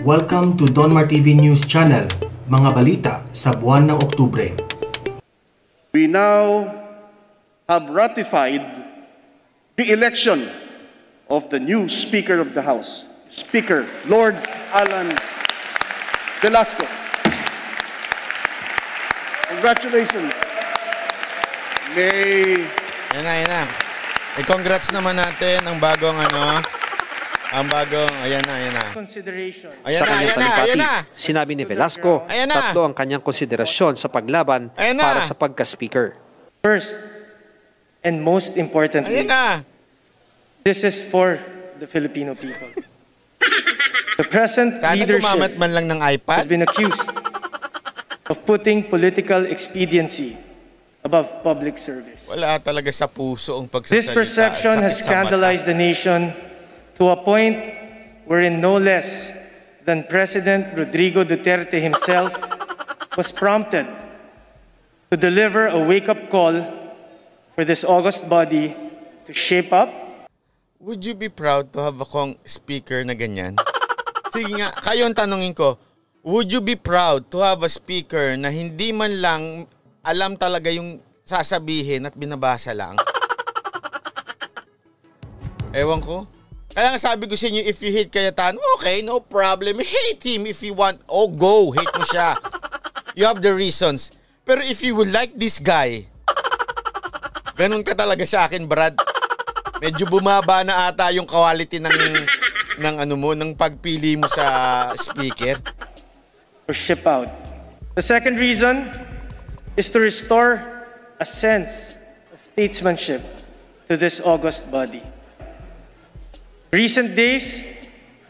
Welcome to Donmar TV News Channel, mga balita sa buwan ng Oktubre. We now have ratified the election of the new Speaker of the House, Speaker Lord Alan Velasco. Congratulations. May... Yan na. Congrats naman natin ang bagong ayan na. Consideration. Sa kanyang talipati, sinabi ni Velasco, tatlo ang kanyang konsiderasyon sa paglaban para sa pagka-speaker. First, and most importantly, this is for the Filipino people. The present leadership man lang ng iPad has been accused of putting political expediency above public service. Wala talaga sa puso ang pagsasalita. This perception has scandalized the nation to a point wherein no less than President Rodrigo Duterte himself was prompted to deliver a wake-up call for this august body to shape up. Would you be proud to have akong speaker na ganyan? Sige nga, kayo ang tanungin ko, would you be proud to have a speaker na hindi man lang alam talaga yung sasabihin at binabasa lang? Ewan ko. Kaya nga sabi ko sa inyo, if you hate Cayetano, okay, no problem. Hate him if you want. Oh, go. Hate mo siya. You have the reasons. Pero if you would like this guy, ganun ka talaga sa akin, Brad. Medyo bumaba na ata yung quality ng pagpili mo sa speaker. Or ship out. The second reason is to restore a sense of statesmanship to this august body. Recent days,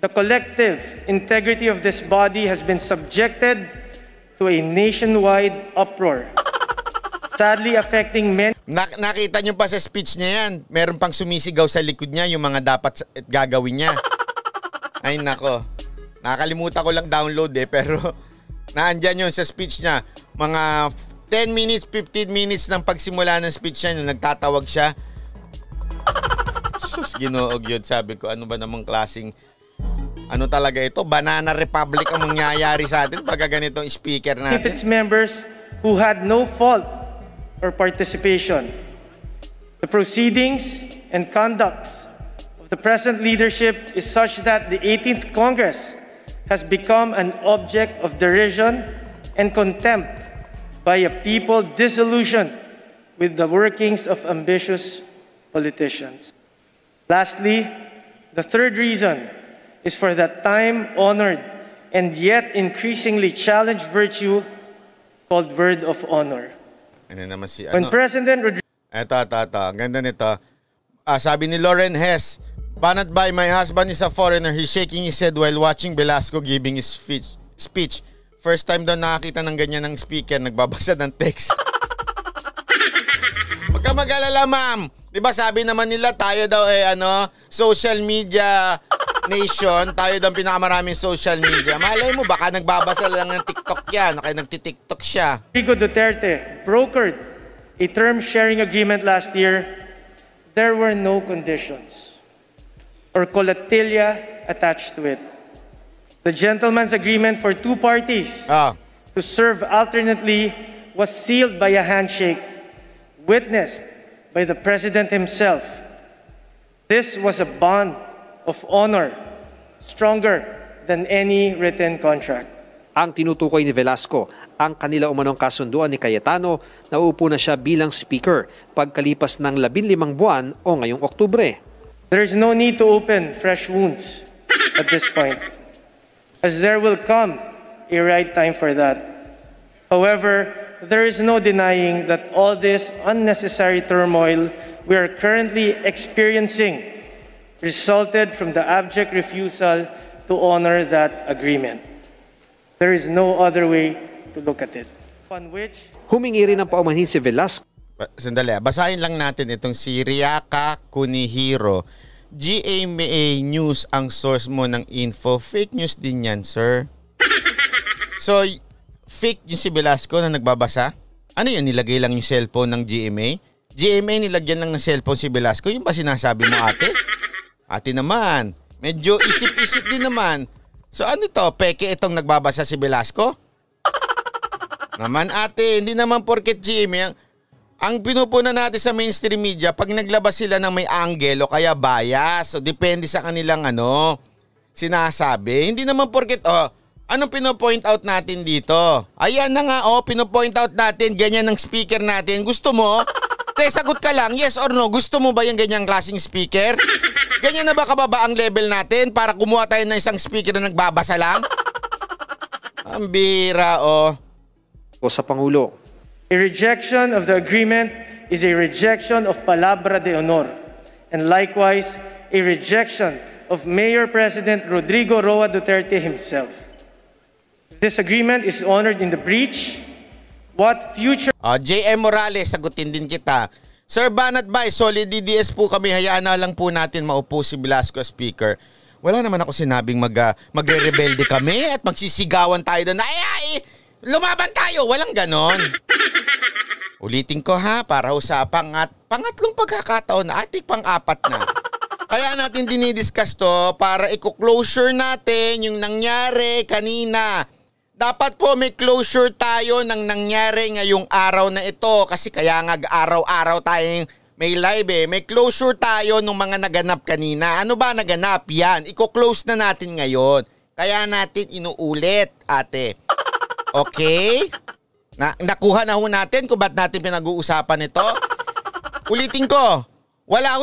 the collective integrity of this body has been subjected to a nationwide uproar, sadly affecting many. Nakita niyo pa sa speech niya yan, meron pang sumisigaw sa likod niya yung mga dapat gagawin niya. Ay nako, nakalimutan ko lang download pero naandyan yun sa speech niya. Mga 10 minutes, 15 minutes ng pagsimula ng speech niya, nung nagtatawag siya. Sus, Ginoog yun. Sabi ko, ano ba namang klaseng, ano talaga ito? Banana Republic ang mangyayari sa atin pag ganitong speaker natin. Its members who had no fault or participation. The proceedings and conducts of the present leadership is such that the 18th Congress has become an object of derision and contempt by a people disillusioned with the workings of ambitious politicians. Lastly, the third reason is for that time-honored and yet increasingly challenged virtue called word of honor. Ano naman si When President Rodrigo... Ito. Ang ganda nito. Sabi ni Lauren Hess, "Banat by my husband is a foreigner. He's shaking his head while watching Velasco giving his speech. First time daw nakakita ng ganyan ng speaker, nagbabasa ng text." Huwag ka mag-alala, ma'am. Diba sabi naman nila, tayo daw social media nation. Tayo daw pinakamaraming social media. Malay mo, baka nagbabasa lang ng TikTok yan. Kaya nagtitiktok siya. Rodrigo Duterte brokered a term sharing agreement last year. There were no conditions or colatilia attached to it. The gentleman's agreement for two parties to serve alternately was sealed by a handshake, witnessed by the President himself. This was a bond of honor, stronger than any written contract. Ang tinutukoy ni Velasco, ang kanila umanong kasunduan ni Cayetano na uupo na siya bilang speaker pagkalipas ng 15 buwan o ngayong Oktubre. There is no need to open fresh wounds at this point, as there will come a right time for that. However, there is no denying that all this unnecessary turmoil we are currently experiencing resulted from the abject refusal to honor that agreement. There is no other way to look at it. Humingi rin ng paumanhin si Velasco. Sandali, basahin lang natin itong si Riaka Kunihiro. GMA News ang source mo ng info. Fake news din yan, sir. So, fake yung si Velasco na nagbabasa? Ano yun? Nilagay lang yung cellphone ng GMA? GMA nilagyan lang ng cellphone si Velasco? Yung ba sinasabi mo, ate? Ate naman, medyo isip-isip din naman. So ano to? Peke itong nagbabasa si Velasco? Naman ate, hindi naman porket Jimmy. Ang pinupuna natin sa mainstream media, pag naglabas sila ng may angle o kaya bias, so depende sa kanilang sinasabi. Hindi naman porket, anong pinopoint out natin dito? Ayan na nga, pinopoint out natin, ganyan ang speaker natin. Gusto mo? Sagot ka lang, yes or no? Gusto mo ba yung ganyang klaseng speaker? Ganyan na ba kababa ang level natin para kumuha tayo ng isang speaker na nagbabasa lang? Ang bira, O sa Pangulo. A rejection of the agreement is a rejection of palabra de honor, and likewise a rejection of Mayor President Rodrigo Roa Duterte himself. This agreement is honored in the breach. What future... J.M. Morales, sagutin din kita. Sir Banat Bay, solid DDS po kami. Hayaan na lang po natin maupo si Velasco Speaker. Wala naman ako sinabing magre-rebelde kami at magsisigawan tayo doon. Ay, lumaban tayo. Walang ganon. Ulitin ko ha, para sa pangatlong pagkakataon na ating pang-apat na. Kaya natin dinidiscuss to para i-closure natin yung nangyari kanina. Dapat po may closure tayo ng nangyari ngayong araw na ito kasi kaya nga araw-araw tayong may live May closure tayo ng mga naganap kanina. Ano ba naganap? Yan, i-close na natin ngayon. Kaya natin inuulit, ate. Okay? Nakuha na ho natin kung ba't natin pinag-uusapan ito. Ulitin ko. Wala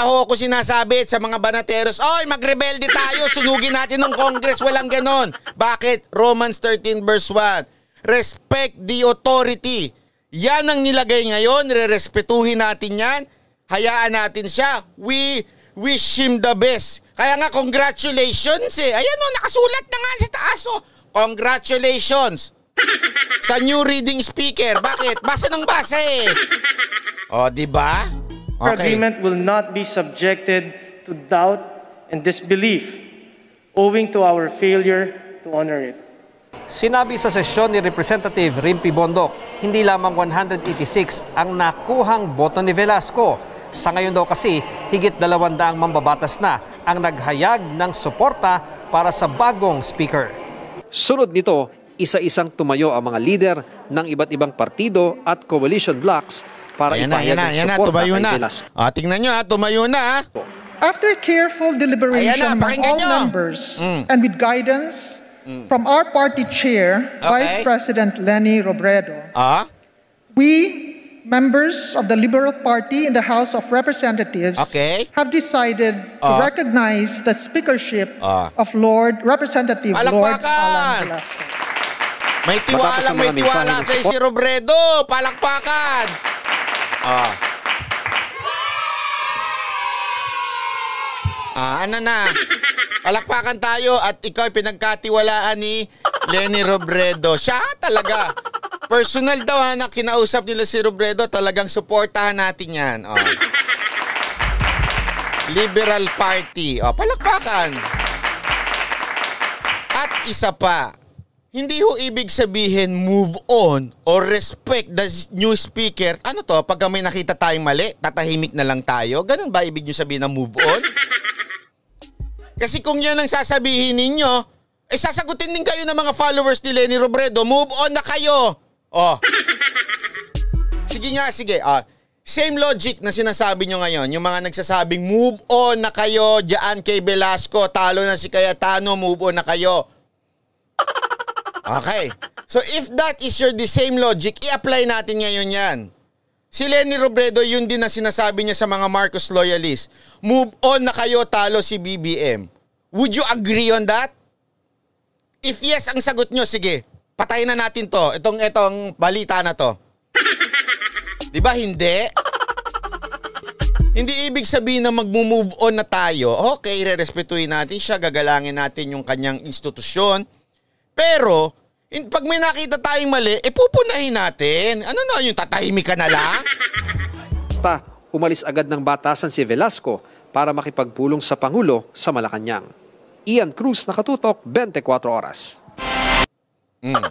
ho ako sinasabi sa mga banateros, oy, magrebelde tayo, sunugin natin ng Congress. Walang ganon. Bakit? Romans 13 verse 1. Respect the authority. Yan ang nilagay ngayon. Rerespetuhin natin yan. Hayaan natin siya. We wish him the best. Kaya nga, congratulations Ayan nakasulat na nga sa taas Congratulations sa new reading speaker. Bakit? Basa ng basa diba? Okay. Agreement will not be subjected to doubt and disbelief owing to our failure to honor it. Sinabi sa sesyon ni Representative Rimpi Bondok, hindi lamang 186 ang nakuhang boto ni Velasco. Sa ngayon daw kasi, higit 200 mambabatas na ang naghayag ng suporta para sa bagong speaker. Sunod nito, isa-isang tumayo ang mga lider ng iba't ibang partido at coalition blocks para ipahayag ang suporta kay Velasco. Tingnan nyo tumayo na After careful deliberation by all members and with guidance from our party chair, Vice President Leni Robredo, we, members of the Liberal Party in the House of Representatives, have decided to recognize the speakership of Representative Lord Alan Velasco. May tiwala sa si Robredo. Palakpakan. Ano na? Palakpakan tayo at ikaw pinagkatiwalaan ni Leni Robredo. Siya talaga. Personal daw na kinausap nila si Robredo. Talagang suportahan natin yan. Liberal Party. Palakpakan. At isa pa. Hindi ho ibig sabihin move on or respect the new speaker. Ano to? Pag may nakita tayong mali, tatahimik na lang tayo? Ganun ba ibig nyo sabihin na move on? Kasi kung yan ang sasabihin ninyo, sasagutin din kayo ng mga followers ni Leni Robredo. Move on na kayo. Sige nga, sige. Same logic na sinasabi nyo ngayon. Yung mga nagsasabing move on na kayo dyan kay Velasco. Talo na si Cayetano, move on na kayo. Okay. So if that is the same logic, i-apply natin ngayon yan. Si Leni Robredo, yun din na sinasabi niya sa mga Marcos loyalists. Move on na kayo, talo si BBM. Would you agree on that? If yes ang sagot nyo, sige, patayin na natin to. Itong balita na to. Diba hindi? Hindi ibig sabihin na mag-move on na tayo. Okay, re-respetuhin natin siya, gagalangin natin yung kanyang institusyon. Pero, pag may nakita tayong mali, pupunahin natin. Ano na yung tatahimik ka na lang? Umalis agad ng batasan si Velasco para makipagpulong sa Pangulo sa Malacanang. Ian Cruz, nakatutok, 24 oras.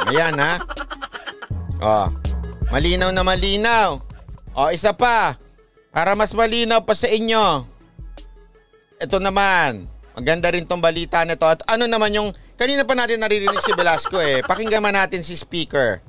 Ayan ha. Malinaw na malinaw. Isa pa. Para mas malinaw pa sa inyo. Ito naman. Maganda rin tong balita na to. At ano naman yung, kanina pa natin naririnig si Velasco Pakinggan man natin si Speaker.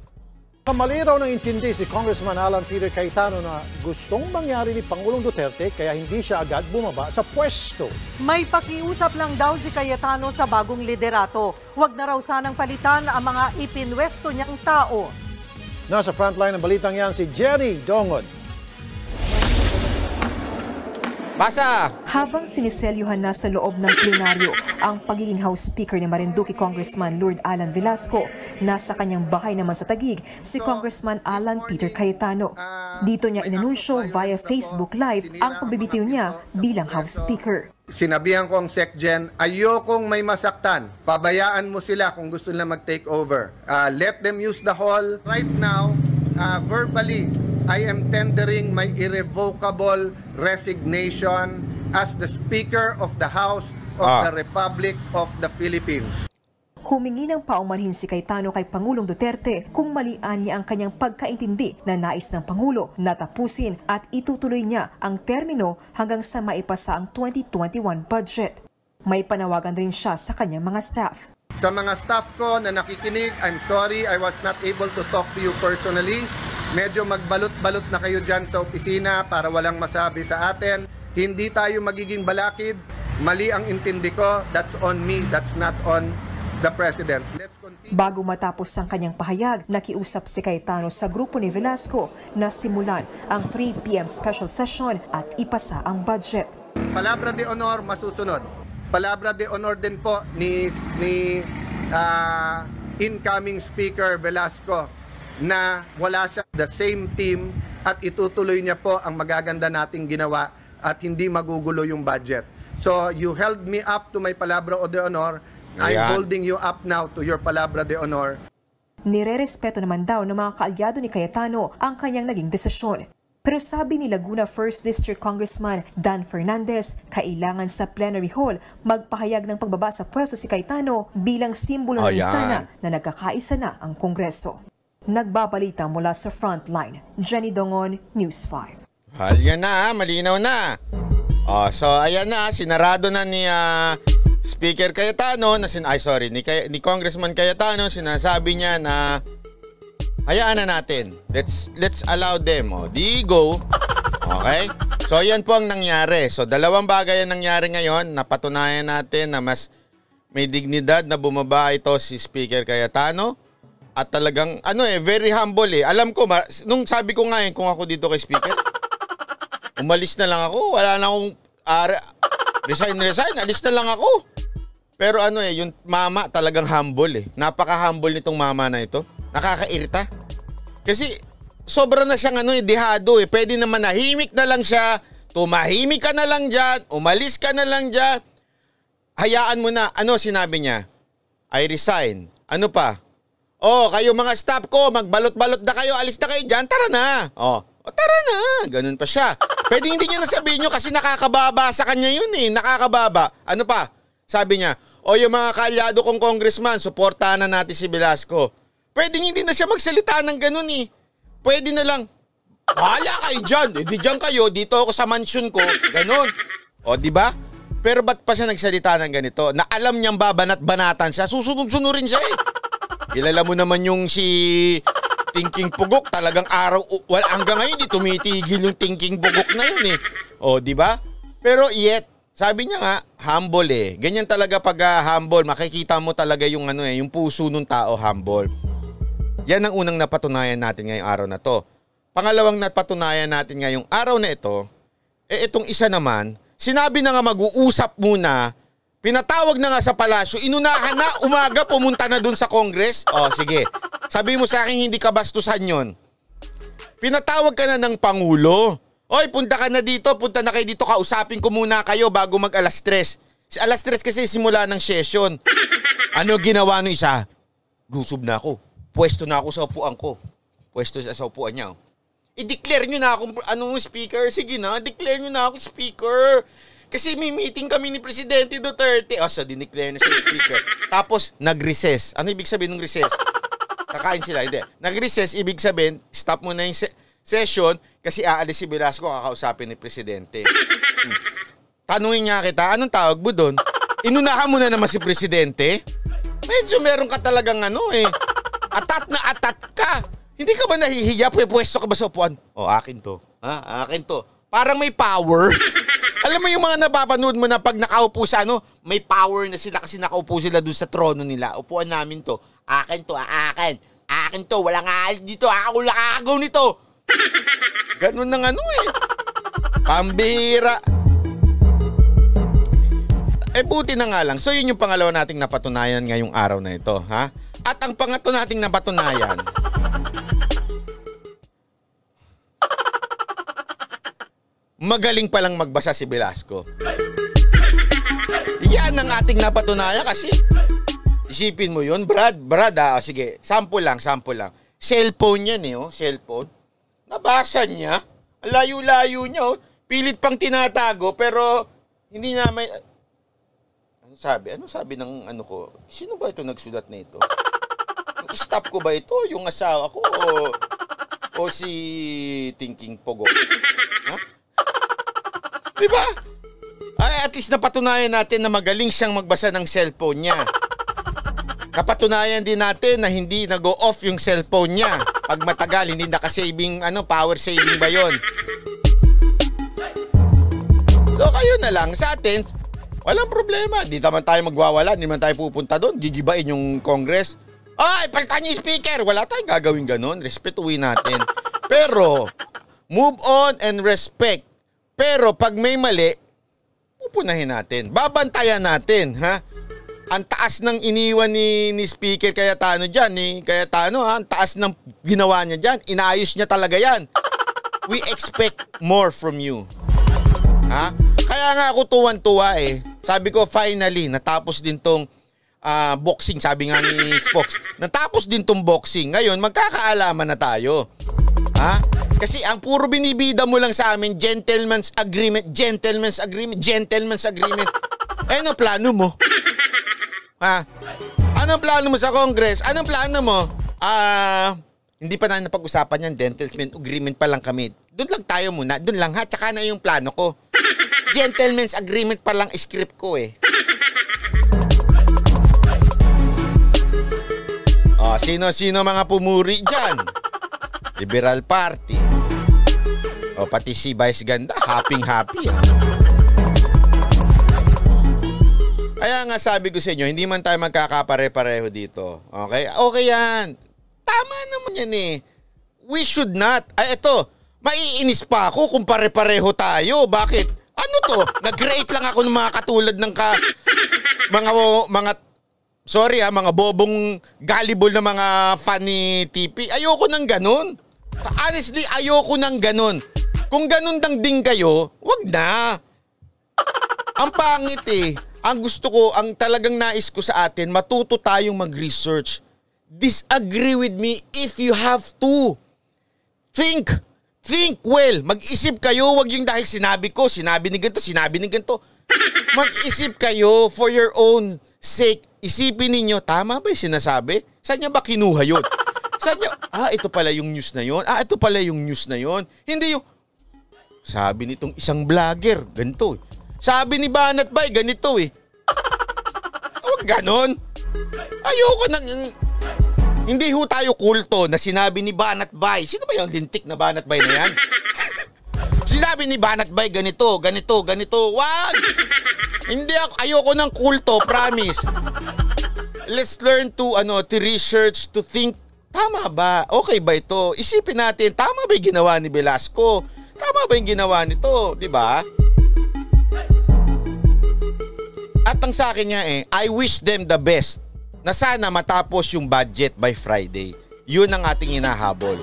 Malinaw ng intindi si Congressman Alan Peter Cayetano na gustong mangyari ni Pangulong Duterte kaya hindi siya agad bumaba sa pwesto. May pakiusap lang daw si Cayetano sa bagong liderato. Huwag na raw sanang palitan ang mga ipinwesto niyang tao. Nasa frontline ng balitang yan si Jerry Dongod. Basa! Habang siniselyuhan na sa loob ng plenaryo ang pagiging House Speaker ni Marinduque Congressman Lord Alan Velasco, nasa kanyang bahay naman sa Taguig si Congressman Alan Peter Cayetano. Dito niya inanunsyo via Facebook Live ang pagbibitiw niya bilang House Speaker. Sinabihan ko ang SecGen, ayokong may masaktan. Pabayaan mo sila kung gusto nila mag-take over. Let them use the hall. Right now, verbally, I am tendering my irrevocable resignation as the Speaker of the House of the Republic of the Philippines. Humingi ng paumanhin si Cayetano kay Pangulong Duterte kung malian niya ang kanyang pagkaintindi na nais ng Pangulo na tapusin at itutuloy niya ang termino hanggang sa maipasa ang 2021 budget. May panawagan rin siya sa kanyang mga staff. Sa mga staff ko na nakikinig, I'm sorry I was not able to talk to you personally. Medyo magbalot-balot na kayo dyan sa opisina para walang masabi sa atin. Hindi tayo magiging balakid. Mali ang intindi ko. That's on me. That's not on the President. Let's continue. Bago matapos ang kanyang pahayag, nakiusap si Cayetano sa grupo ni Velasco na simulan ang 3 p.m. special session at ipasa ang budget. Palabra de honor masusunod. Palabra de honor din po ni incoming Speaker Velasco na wala siya the same team at itutuloy niya po ang magaganda nating ginawa at hindi magugulo yung budget. So you held me up to my palabra de honor. I'm holding you up now to your palabra de honor. Nirerespeto naman daw ng mga kaalyado ni Cayetano ang kanyang naging desisyon. Pero sabi ni Laguna 1st District Congressman Dan Fernandez, kailangan sa plenary hall magpahayag ng pagbaba sa pwesto si Cayetano bilang simbolo ng sana na nagkakaisa na ang Kongreso. Nagbabalita mula sa Frontline, Jenny Dongon, News 5. Yan na, malinaw na. So ayan na, sinarado na ni Speaker Cayetano, ni Congressman Cayetano, sinasabi niya na hayaan na natin. Let's allow them. Di go. Okay? So yan po ang nangyari. So dalawang bagay ang nangyari ngayon. Napatunayan natin na mas may dignidad na bumaba ito si Speaker Cayetano. At talagang, very humble Alam ko, nung sabi ko nga kung ako dito kay Speaker, umalis na lang ako. Wala na akong, resign, alis na lang ako. Pero yung mama talagang humble Napaka-humble nitong mama na ito. Nakakairita. Kasi, sobra na siyang dehado Pwede naman nahimik na lang siya, tumahimik ka na lang dyan, umalis ka na lang dyan. Hayaan mo na. Sinabi niya? I resign. Ano pa? Kayo mga staff ko, magbalot-balot na kayo, alis na kayo dyan, tara na. Tara na. Ganun pa siya. Pwede hindi niya nasabihin nyo kasi nakakababa sa kanya yun Nakakababa. Ano pa? Sabi niya, yung mga kaalyado kong congressman, suportahan na natin si Velasco. Pwede hindi na siya magsalita ng ganun Pwede na lang, bahala kayo dyan. Di dyan kayo, dito ako sa mansion ko. Ganun. Di ba? Pero ba't pa siya nagsalita ng ganito? Na alam niyang babanat-banatan siya, susunod-sunurin siya Kilala mo naman yung si Thinking Pugok, talagang hanggang ngayon di tumitigil yung Thinking Pugok na yun di ba? Pero yet, sabi niya nga, humble Ganyan talaga pag humble, makikita mo talaga yung yung puso ng tao humble. Yan ang unang napatunayan natin ngayong araw na to. Pangalawang napatunayan natin ngayong araw na ito, itong isa naman, sinabi na nga mag-uusap muna. Pinatawag na nga sa palasyo, inunahan na, umaga pumunta na dun sa Congress. Sige. Sabi mo sa akin, hindi ka bastusan yon. Pinatawag ka na ng Pangulo. Punta ka na dito, punta na kayo dito, kausapin ko muna kayo bago mag alas 3. Alas 3 kasi simula ng session. Ano ginawa no isa? Lusob na ako. Pwesto na ako sa upuan ko. Pwesto sa upuan niya. I-declare nyo na akong speaker. Sige na, declare nyo na akong speaker. Kasi may meeting kami ni Presidente Duterte. So dineclare na siya speaker. Tapos, nag-recess. Ano ibig sabihin ng recess? Kakain sila. Hindi. Nag-recess, ibig sabihin, stop mo na yung session kasi aalis si Velasco kakausapin ni Presidente. Tanungin niya kita, anong tawag mo doon? Inunahan mo na naman si Presidente. Medyo meron ka talagang atat na atat ka. Hindi ka ba nahihiya? Pwesto ka ba sa upuan? Akin to. Akin to. Parang may power. Alam mo yung mga napapanood mo na pag nakaupo sa may power na sila kasi nakaupo sila doon sa trono nila. Upuan namin to. Akin to, akin. Akin to, walang aalis dito. Ako lakagaw nito. Ganun ng Pambira. Buti na nga lang. So yun yung pangalawa nating napatunayan ngayong araw na ito, ha? At ang pangatlo nating napatunayan, magaling palang magbasa si Velasco. Yan ang ating napatunayan kasi isipin mo yun, Brad, sige, sample lang. Cellphone yan cellphone. Nabasa niya. Layo-layo niya, Pilit pang tinatago pero hindi na may... Ano sabi ng ko? Sino ba ito nagsulat na ito? Stop ko ba ito? Yung asawa ko o si Thinking Pogo? Ha? Diba? Ay, at least napatunayan natin na magaling siyang magbasa ng cellphone niya. Napatunayan din natin na hindi nag-o-off yung cellphone niya. Pag matagal, hindi nakasaving, power saving ba yun? So, kayo na lang. Sa atin, walang problema. Di naman tayo magwawala. Di naman tayo pupunta doon. Gigibain yung Congress. Ay, palitan niyo yung speaker. Wala tayong gagawin ganun. Respetuhin natin. Pero, move on and respect. Pero, pag may mali, pupunahin natin. Babantayan natin, ha? Ang taas ng iniwan ni Speaker Cayetano dyan. Ang taas ng ginawa niya dyan. Inaayos niya talaga yan. We expect more from you. Ha? Kaya nga ako tuwan-tuwa Sabi ko, finally, natapos din tong boxing. Sabi nga ni Spox, natapos din tong boxing. Ngayon, magkakaalaman na tayo. Ha? Kasi ang puro binibida mo lang sa amin, gentleman's agreement. Ano plano mo? Ha? Anong plano mo sa Congress? Anong plano mo? Hindi pa na napag-usapan yan. Gentleman's agreement pa lang kami. Doon lang tayo muna. Doon lang ha. Tsaka na yung plano ko. Gentleman's agreement pa lang script ko Sino-sino mga pumuri dyan? Liberal Party. Pati si Vice Ganda. Happy. Kaya nga sabi ko sa inyo, hindi man tayo magkakapare-pareho dito. Okay? Okay yan. Tama naman yan We should not. Eto, maiinis pa ako kung pare-pareho tayo. Bakit? Ano to? Nag-create lang ako ng mga katulad ng mga bobong gullible na mga fan ni TP. Ayoko ng ganun. Honestly, ayoko ng ganun. Kung ganun din kayo, wag na. Ang pangit Ang gusto ko, ang talagang nais ko sa atin, matuto tayong mag-research. Disagree with me if you have to. Think well. Mag-isip kayo. Wag yung dahil sinabi ni ganito. Mag-isip kayo for your own sake. Isipin ninyo, tama ba yung sinasabi? Saan niya ba kinuha yun? Saan niya, ito pala yung news na yun. Ito pala yung news na yun. Hindi yung, sabi nitong isang vlogger, ganito. Sabi ni Banat Bay, ganito Huwag ganon. Ayoko nang... Hindi ho tayo kulto na sinabi ni Banat Bay. Sino ba yung lintik na Banat Bay na yan? Sinabi ni Banat Bay ganito. Wag! Hindi ako, ayoko ng kulto, promise. Let's learn to research, to think. Tama ba? Okay ba ito? Isipin natin, tama ba yung ginawa ni Velasco? Tama ba yung ginawa nito? Diba? At ang sa akin nga I wish them the best. Na sana matapos yung budget by Friday. Yun ang ating hinahabol.